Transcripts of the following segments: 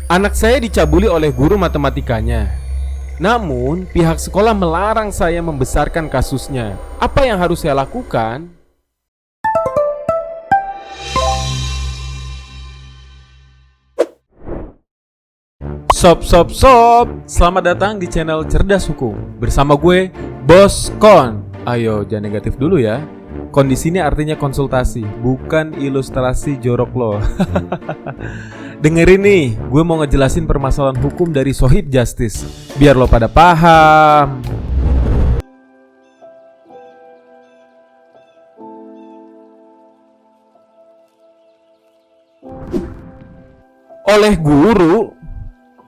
Anak saya dicabuli oleh guru matematikanya. Namun, pihak sekolah melarang saya membesarkan kasusnya. Apa yang harus saya lakukan? Sob. Selamat datang di channel Cerdas Hukum. Bersama gue, Bos Kon. Ayo, jangan negatif dulu ya. Kondisi ini artinya konsultasi, bukan ilustrasi jorok lo. Dengerin nih, gue mau ngejelasin permasalahan hukum dari Sohib Justice, biar lo pada paham. Oleh guru,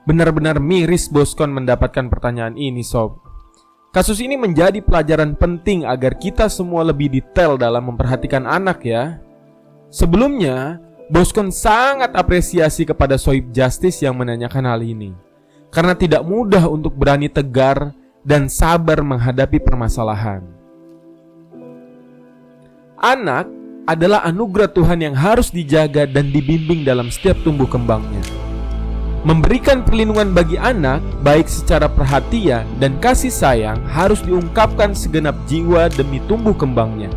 benar-benar miris Boskon mendapatkan pertanyaan ini, sob. Kasus ini menjadi pelajaran penting agar kita semua lebih detail dalam memperhatikan anak ya. Sebelumnya, Boskon sangat apresiasi kepada Sohib Justice yang menanyakan hal ini, karena tidak mudah untuk berani tegar dan sabar menghadapi permasalahan. Anak adalah anugerah Tuhan yang harus dijaga dan dibimbing dalam setiap tumbuh kembangnya. Memberikan perlindungan bagi anak, baik secara perhatian dan kasih sayang, harus diungkapkan segenap jiwa demi tumbuh kembangnya.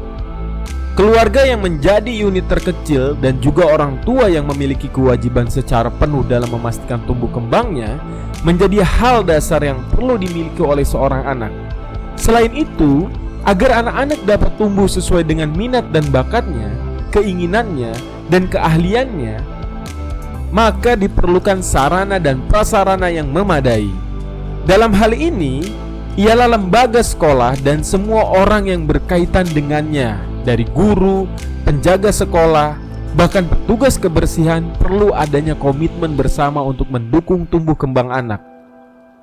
Keluarga yang menjadi unit terkecil dan juga orang tua yang memiliki kewajiban secara penuh dalam memastikan tumbuh kembangnya menjadi hal dasar yang perlu dimiliki oleh seorang anak. Selain itu, agar anak-anak dapat tumbuh sesuai dengan minat dan bakatnya, keinginannya, dan keahliannya, maka diperlukan sarana dan prasarana yang memadai. Dalam hal ini, ialah lembaga sekolah dan semua orang yang berkaitan dengannya, dari guru, penjaga sekolah, bahkan petugas kebersihan, perlu adanya komitmen bersama untuk mendukung tumbuh kembang anak.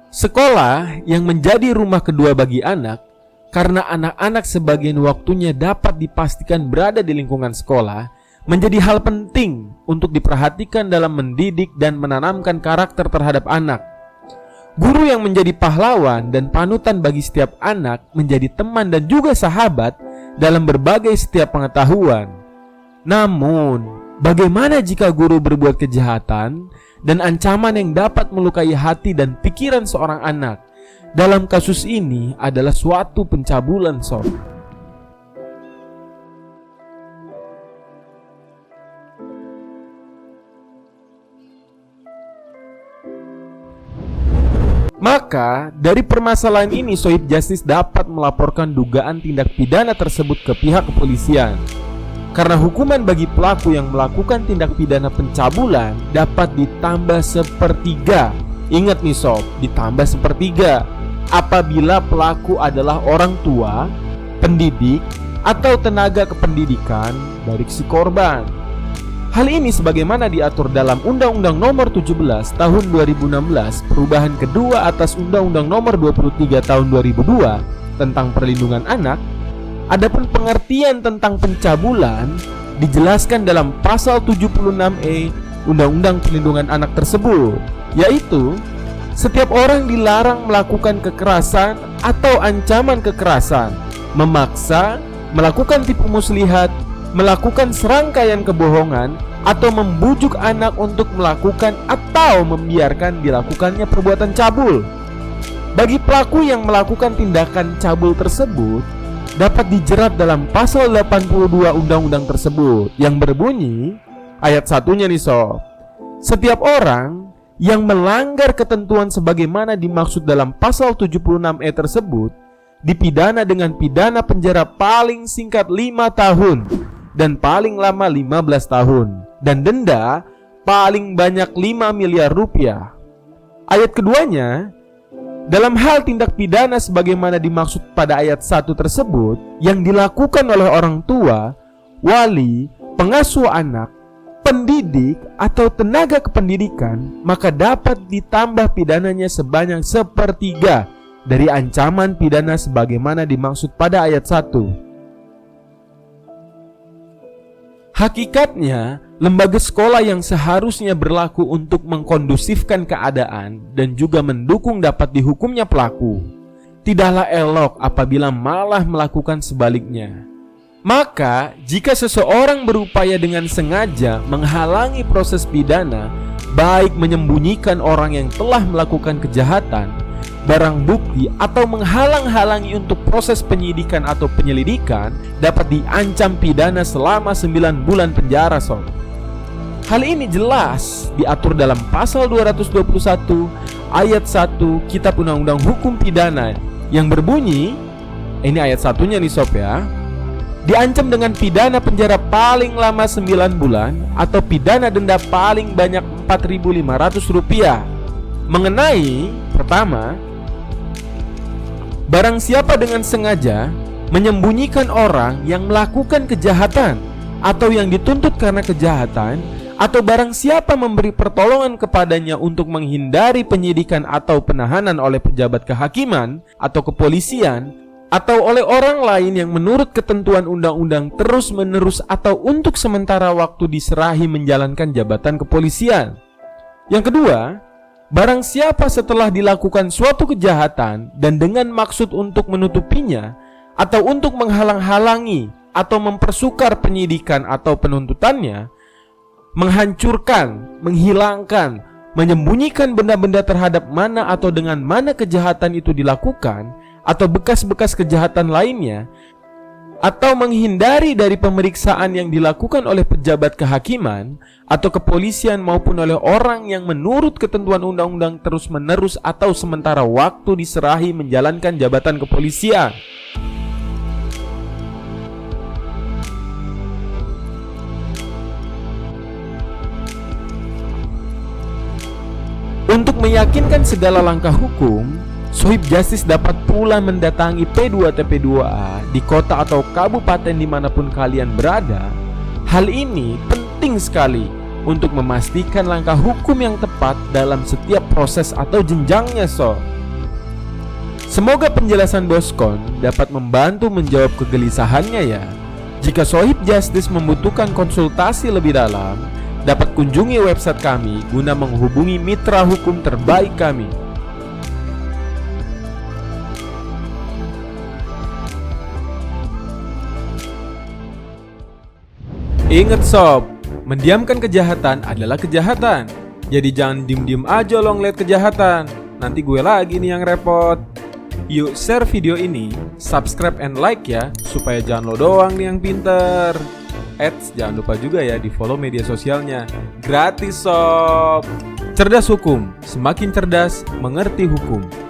Sekolah yang menjadi rumah kedua bagi anak, karena anak-anak sebagian waktunya dapat dipastikan berada di lingkungan sekolah, menjadi hal penting untuk diperhatikan dalam mendidik dan menanamkan karakter terhadap anak. Guru yang menjadi pahlawan dan panutan bagi setiap anak menjadi teman dan juga sahabat dalam berbagai setiap pengetahuan. Namun, bagaimana jika guru berbuat kejahatan dan ancaman yang dapat melukai hati dan pikiran seorang anak? Dalam kasus ini adalah suatu pencabulan, sob. Maka, dari permasalahan ini Sohib Justice dapat melaporkan dugaan tindak pidana tersebut ke pihak kepolisian. Karena hukuman bagi pelaku yang melakukan tindak pidana pencabulan dapat ditambah sepertiga. Ingat nih sob, ditambah sepertiga apabila pelaku adalah orang tua, pendidik, atau tenaga kependidikan dari si korban. Hal ini sebagaimana diatur dalam Undang-Undang Nomor 17 Tahun 2016, perubahan kedua atas Undang-Undang Nomor 23 Tahun 2002 tentang perlindungan anak. Adapun pengertian tentang pencabulan dijelaskan dalam pasal 76E Undang-Undang Perlindungan Anak tersebut, yaitu setiap orang dilarang melakukan kekerasan atau ancaman kekerasan, memaksa, melakukan tipu muslihat, melakukan serangkaian kebohongan, atau membujuk anak untuk melakukan atau membiarkan dilakukannya perbuatan cabul. Bagi pelaku yang melakukan tindakan cabul tersebut dapat dijerat dalam pasal 82 undang-undang tersebut, yang berbunyi ayat satunya nih sob, setiap orang yang melanggar ketentuan sebagaimana dimaksud dalam pasal 76E tersebut dipidana dengan pidana penjara paling singkat 5 tahun dan paling lama 15 tahun dan denda paling banyak 5 miliar rupiah. Ayat keduanya, dalam hal tindak pidana sebagaimana dimaksud pada ayat 1 tersebut yang dilakukan oleh orang tua, wali, pengasuh anak, pendidik, atau tenaga kependidikan, maka dapat ditambah pidananya sebanyak sepertiga dari ancaman pidana sebagaimana dimaksud pada ayat 1. Hakikatnya, lembaga sekolah yang seharusnya berlaku untuk mengkondusifkan keadaan dan juga mendukung dapat dihukumnya pelaku, tidaklah elok apabila malah melakukan sebaliknya. Maka, jika seseorang berupaya dengan sengaja menghalangi proses pidana, baik menyembunyikan orang yang telah melakukan kejahatan, barang bukti, atau menghalang-halangi untuk proses penyidikan atau penyelidikan, dapat diancam pidana selama 9 bulan penjara, sob. Hal ini jelas diatur dalam pasal 221 ayat 1 Kitab Undang-Undang Hukum Pidana yang berbunyi, ini ayat satunya nih sob ya, diancam dengan pidana penjara paling lama 9 bulan atau pidana denda paling banyak Rp4.500. Mengenai pertama, barang siapa dengan sengaja menyembunyikan orang yang melakukan kejahatan atau yang dituntut karena kejahatan, atau barang siapa memberi pertolongan kepadanya untuk menghindari penyidikan atau penahanan oleh pejabat kehakiman atau kepolisian, atau oleh orang lain yang menurut ketentuan undang-undang terus-menerus atau untuk sementara waktu diserahi menjalankan jabatan kepolisian. Yang kedua, barang siapa setelah dilakukan suatu kejahatan dan dengan maksud untuk menutupinya atau untuk menghalang-halangi atau mempersukar penyidikan atau penuntutannya, menghancurkan, menghilangkan, menyembunyikan benda-benda terhadap mana atau dengan mana kejahatan itu dilakukan, atau bekas-bekas kejahatan lainnya, atau menghindari dari pemeriksaan yang dilakukan oleh pejabat kehakiman atau kepolisian maupun oleh orang yang menurut ketentuan undang-undang terus-menerus atau sementara waktu diserahi menjalankan jabatan kepolisian. Untuk meyakinkan segala langkah hukum, Sohib Justice dapat pula mendatangi P2TP2A di kota atau kabupaten dimanapun kalian berada. Hal ini penting sekali untuk memastikan langkah hukum yang tepat dalam setiap proses atau jenjangnya, sob. Semoga penjelasan Boskon dapat membantu menjawab kegelisahannya ya. Jika Sohib Justice membutuhkan konsultasi lebih dalam, dapat kunjungi website kami guna menghubungi mitra hukum terbaik kami. Ingat sob, mendiamkan kejahatan adalah kejahatan. Jadi jangan diem-diem aja lo ngeliat kejahatan. Nanti gue lagi nih yang repot. Yuk share video ini, subscribe and like ya, supaya jangan lo doang nih yang pinter. Jangan lupa juga ya di follow media sosialnya. Gratis sob. Cerdas hukum, semakin cerdas mengerti hukum.